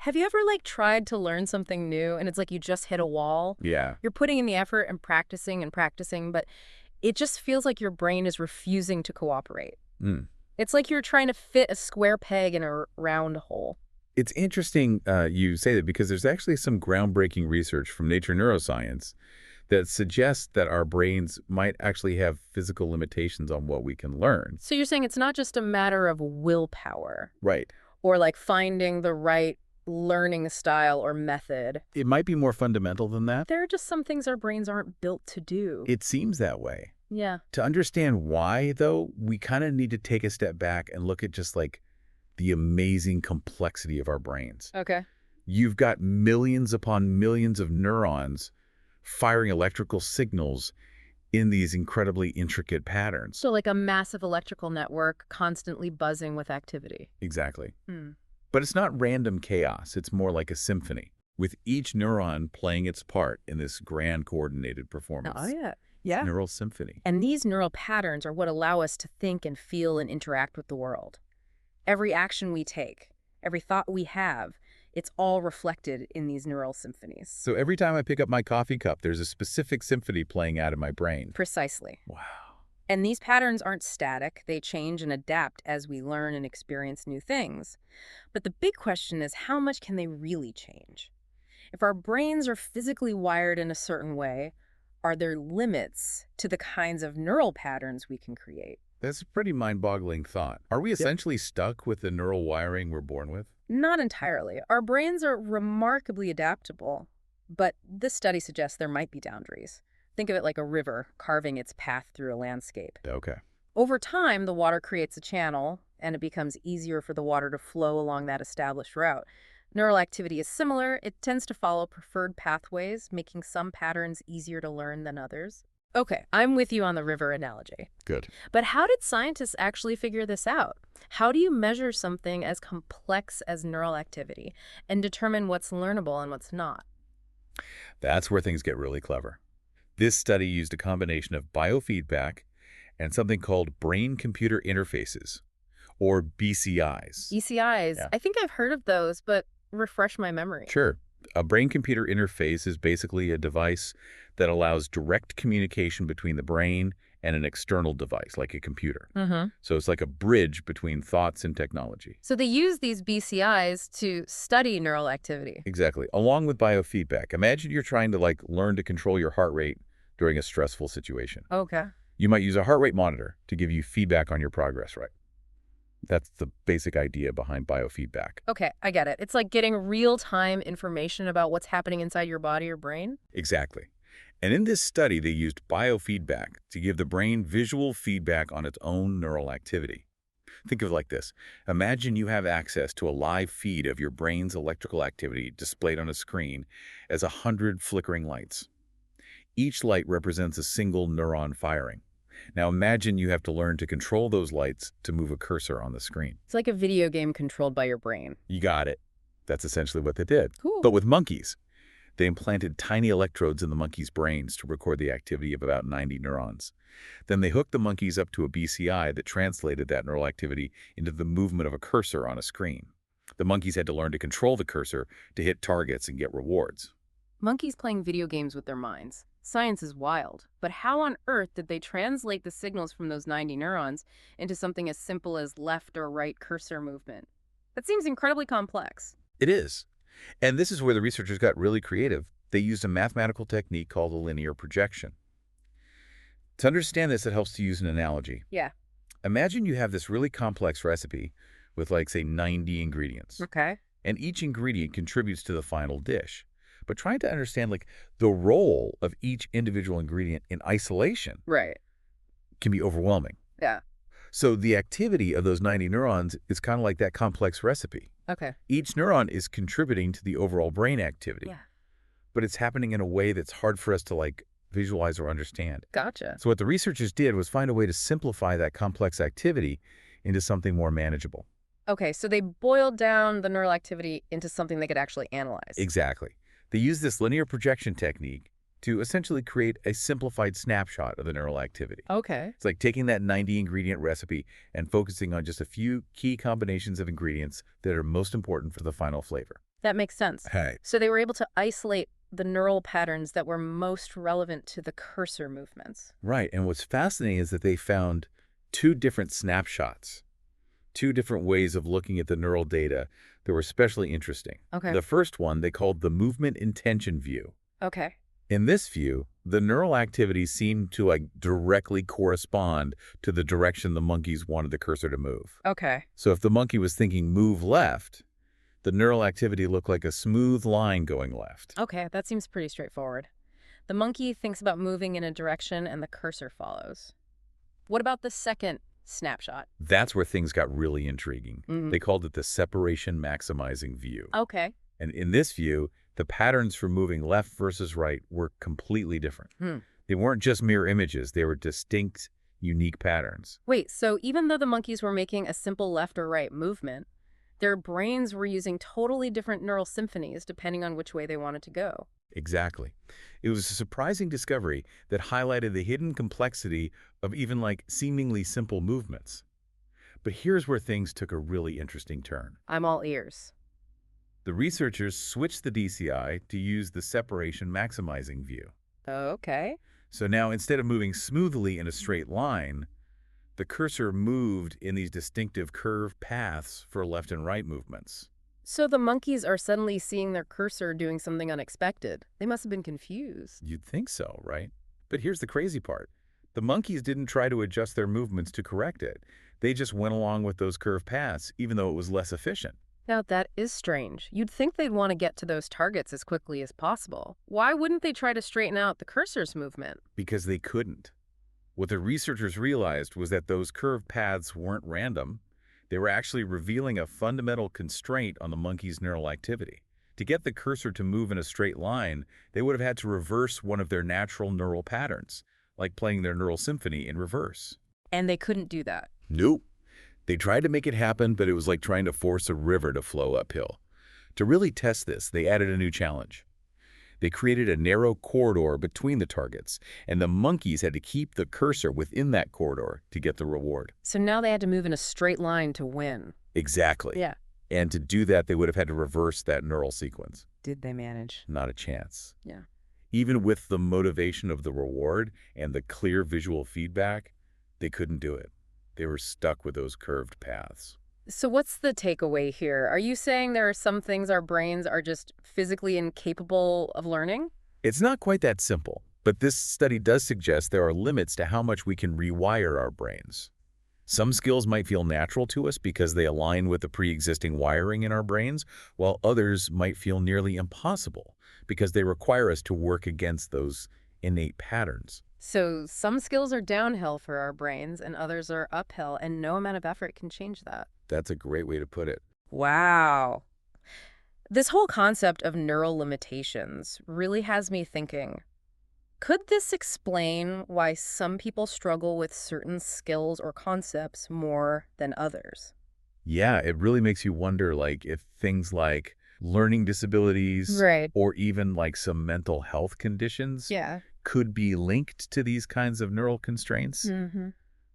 Have you ever tried to learn something new and it's like you just hit a wall? Yeah. You're putting in the effort and practicing, but it just feels like your brain is refusing to cooperate. Mm. It's like you're trying to fit a square peg in a round hole. It's interesting you say that because there's actually some groundbreaking research from Nature Neuroscience that suggests that our brains might actually have physical limitations on what we can learn. So you're saying it's not just a matter of willpower Right. or finding the right learning style or method. It might be more fundamental than that. There are just some things our brains aren't built to do. It seems that way. Yeah. To understand why, though, we kind of need to take a step back and look at just the amazing complexity of our brains. Okay. You've got millions upon millions of neurons firing electrical signals in these incredibly intricate patterns. So like a massive electrical network constantly buzzing with activity. Exactly. Hmm. But it's not random chaos. It's more like a symphony, with each neuron playing its part in this grand coordinated performance. Oh, yeah. Yeah. Neural symphony. And these neural patterns are what allow us to think and feel and interact with the world. Every action we take, every thought we have, it's all reflected in these neural symphonies. So every time I pick up my coffee cup, there's a specific symphony playing out in my brain. Precisely. Wow. And these patterns aren't static. They change and adapt as we learn and experience new things. But the big question is, how much can they really change? If our brains are physically wired in a certain way, are there limits to the kinds of neural patterns we can create? That's a pretty mind-boggling thought. Are we essentially stuck with the neural wiring we're born with? Not entirely. Our brains are remarkably adaptable, but this study suggests there might be boundaries. Think of it like a river carving its path through a landscape. Okay. Over time, the water creates a channel, and it becomes easier for the water to flow along that established route. Neural activity is similar. It tends to follow preferred pathways, making some patterns easier to learn than others. Okay, I'm with you on the river analogy. Good. But how did scientists actually figure this out? How do you measure something as complex as neural activity and determine what's learnable and what's not? That's where things get really clever. This study used a combination of biofeedback and something called brain-computer interfaces, or BCIs. BCIs. Yeah. I think I've heard of those, but refresh my memory. Sure. A brain-computer interface is basically a device that allows direct communication between the brain and an external device, like a computer. Mm-hmm. So it's like a bridge between thoughts and technology. So they use these BCIs to study neural activity. Exactly. Along with biofeedback. Imagine you're trying to learn to control your heart rate during a stressful situation. Okay. You might use a heart rate monitor to give you feedback on your progress, right? That's the basic idea behind biofeedback. Okay, I get it. It's like getting real-time information about what's happening inside your body or brain? Exactly. And in this study, they used biofeedback to give the brain visual feedback on its own neural activity. Think of it like this. Imagine you have access to a live feed of your brain's electrical activity displayed on a screen as 100 flickering lights. Each light represents a single neuron firing. Now imagine you have to learn to control those lights to move a cursor on the screen. It's like a video game controlled by your brain. You got it. That's essentially what they did. Cool. But with monkeys, they implanted tiny electrodes in the monkeys' brains to record the activity of about 90 neurons. Then they hooked the monkeys up to a BCI that translated that neural activity into the movement of a cursor on a screen. The monkeys had to learn to control the cursor to hit targets and get rewards. Monkeys playing video games with their minds. Science is wild. But how on earth did they translate the signals from those 90 neurons into something as simple as left or right cursor movement? That seems incredibly complex. It is. And this is where the researchers got really creative. They used a mathematical technique called a linear projection. To understand this, it helps to use an analogy. Yeah. Imagine you have this really complex recipe with, say, 90 ingredients. Okay. And each ingredient contributes to the final dish. But trying to understand, the role of each individual ingredient in isolation Right. can be overwhelming. Yeah. So the activity of those 90 neurons is kind of like that complex recipe. Okay. Each neuron is contributing to the overall brain activity. Yeah. But it's happening in a way that's hard for us to, visualize or understand. Gotcha. So what the researchers did was find a way to simplify that complex activity into something more manageable. Okay, so they boiled down the neural activity into something they could actually analyze. Exactly. They used this linear projection technique to essentially create a simplified snapshot of the neural activity. Okay. It's like taking that 90-ingredient recipe and focusing on just a few key combinations of ingredients that are most important for the final flavor. That makes sense. Hey. So they were able to isolate the neural patterns that were most relevant to the cursor movements. Right, and what's fascinating is that they found two different snapshots, two different ways of looking at the neural data that were especially interesting. Okay. The first one they called the movement intention view. Okay. In this view, the neural activity seemed to directly correspond to the direction the monkeys wanted the cursor to move. Okay. So if the monkey was thinking move left, the neural activity looked like a smooth line going left. Okay, that seems pretty straightforward. The monkey thinks about moving in a direction and the cursor follows. What about the second snapshot? That's where things got really intriguing. Mm. They called it the separation maximizing view. Okay. And in this view, the patterns for moving left versus right were completely different. Hmm. They weren't just mirror images, they were distinct, unique patterns. Wait, so even though the monkeys were making a simple left or right movement, their brains were using totally different neural symphonies depending on which way they wanted to go. Exactly. It was a surprising discovery that highlighted the hidden complexity of even seemingly simple movements. But here's where things took a really interesting turn. I'm all ears. The researchers switched the DCI to use the separation maximizing view. Okay. So now instead of moving smoothly in a straight line, the cursor moved in these distinctive curved paths for left and right movements. So the monkeys are suddenly seeing their cursor doing something unexpected. They must have been confused. You'd think so, right? But here's the crazy part. The monkeys didn't try to adjust their movements to correct it. They just went along with those curved paths, even though it was less efficient. Now, that is strange. You'd think they'd want to get to those targets as quickly as possible. Why wouldn't they try to straighten out the cursor's movement? Because they couldn't. What the researchers realized was that those curved paths weren't random. They were actually revealing a fundamental constraint on the monkey's neural activity. To get the cursor to move in a straight line, they would have had to reverse one of their natural neural patterns, like playing their neural symphony in reverse. And they couldn't do that. Nope. They tried to make it happen, but it was like trying to force a river to flow uphill. To really test this, they added a new challenge. They created a narrow corridor between the targets, and the monkeys had to keep the cursor within that corridor to get the reward. So now they had to move in a straight line to win. Exactly. Yeah. And to do that, they would have had to reverse that neural sequence. Did they manage? Not a chance. Yeah. Even with the motivation of the reward and the clear visual feedback, they couldn't do it. They were stuck with those curved paths. So what's the takeaway here? Are you saying there are some things our brains are just physically incapable of learning? It's not quite that simple, but this study does suggest there are limits to how much we can rewire our brains. Some skills might feel natural to us because they align with the pre-existing wiring in our brains, while others might feel nearly impossible because they require us to work against those innate patterns. So some skills are downhill for our brains and others are uphill, and no amount of effort can change that. That's a great way to put it. Wow. This whole concept of neural limitations really has me thinking, could this explain why some people struggle with certain skills or concepts more than others? Yeah, it really makes you wonder, if things like learning disabilities Right. or even some mental health conditions Yeah. could be linked to these kinds of neural constraints. Mm-hmm.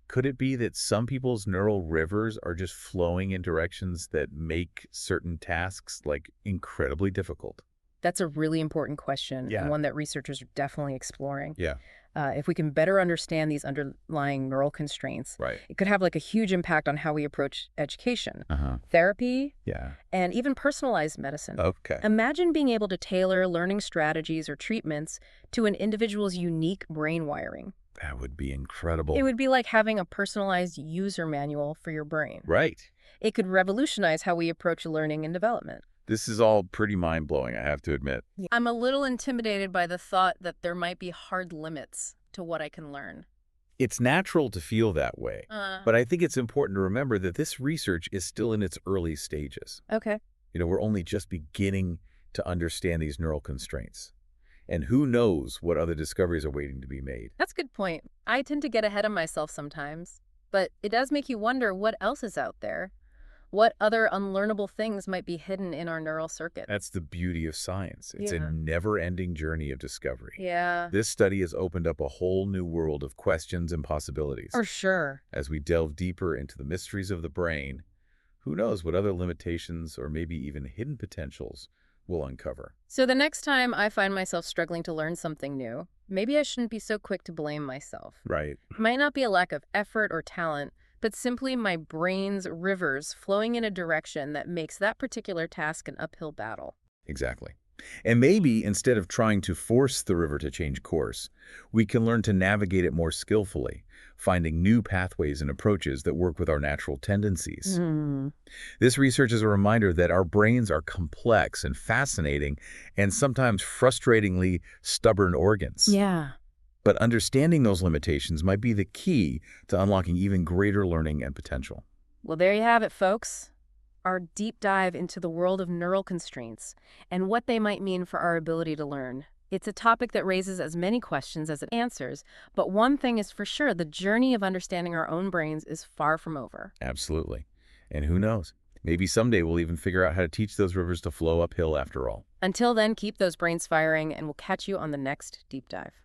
Could it be that some people's neural rivers are just flowing in directions that make certain tasks incredibly difficult? That's a really important question Yeah. and one that researchers are definitely exploring. Yeah, If we can better understand these underlying neural constraints, right. it could have a huge impact on how we approach education, Uh-huh. therapy, Yeah. and even personalized medicine. Okay. Imagine being able to tailor learning strategies or treatments to an individual's unique brain wiring. That would be incredible. It would be like having a personalized user manual for your brain. Right. It could revolutionize how we approach learning and development. This is all pretty mind-blowing, I have to admit. I'm a little intimidated by the thought that there might be hard limits to what I can learn. It's natural to feel that way, but I think it's important to remember that this research is still in its early stages. Okay. We're only just beginning to understand these neural constraints. And who knows what other discoveries are waiting to be made. That's a good point. I tend to get ahead of myself sometimes, but it does make you wonder what else is out there. What other unlearnable things might be hidden in our neural circuit? That's the beauty of science. It's Yeah. a never-ending journey of discovery. Yeah, This study has opened up a whole new world of questions and possibilities. for sure. As we delve deeper into the mysteries of the brain, who knows what other limitations or maybe even hidden potentials we'll uncover. So the next time I find myself struggling to learn something new, maybe I shouldn't be so quick to blame myself. Right. It might not be a lack of effort or talent, but simply my brain's rivers flowing in a direction that makes that particular task an uphill battle. Exactly. And maybe instead of trying to force the river to change course, we can learn to navigate it more skillfully, finding new pathways and approaches that work with our natural tendencies. Hmm. This research is a reminder that our brains are complex and fascinating and sometimes frustratingly stubborn organs. Yeah. But understanding those limitations might be the key to unlocking even greater learning and potential. Well, there you have it, folks. Our deep dive into the world of neural constraints and what they might mean for our ability to learn. It's a topic that raises as many questions as it answers, but one thing is for sure, the journey of understanding our own brains is far from over. Absolutely. And who knows? Maybe someday we'll even figure out how to teach those rivers to flow uphill after all. Until then, keep those brains firing, and we'll catch you on the next deep dive.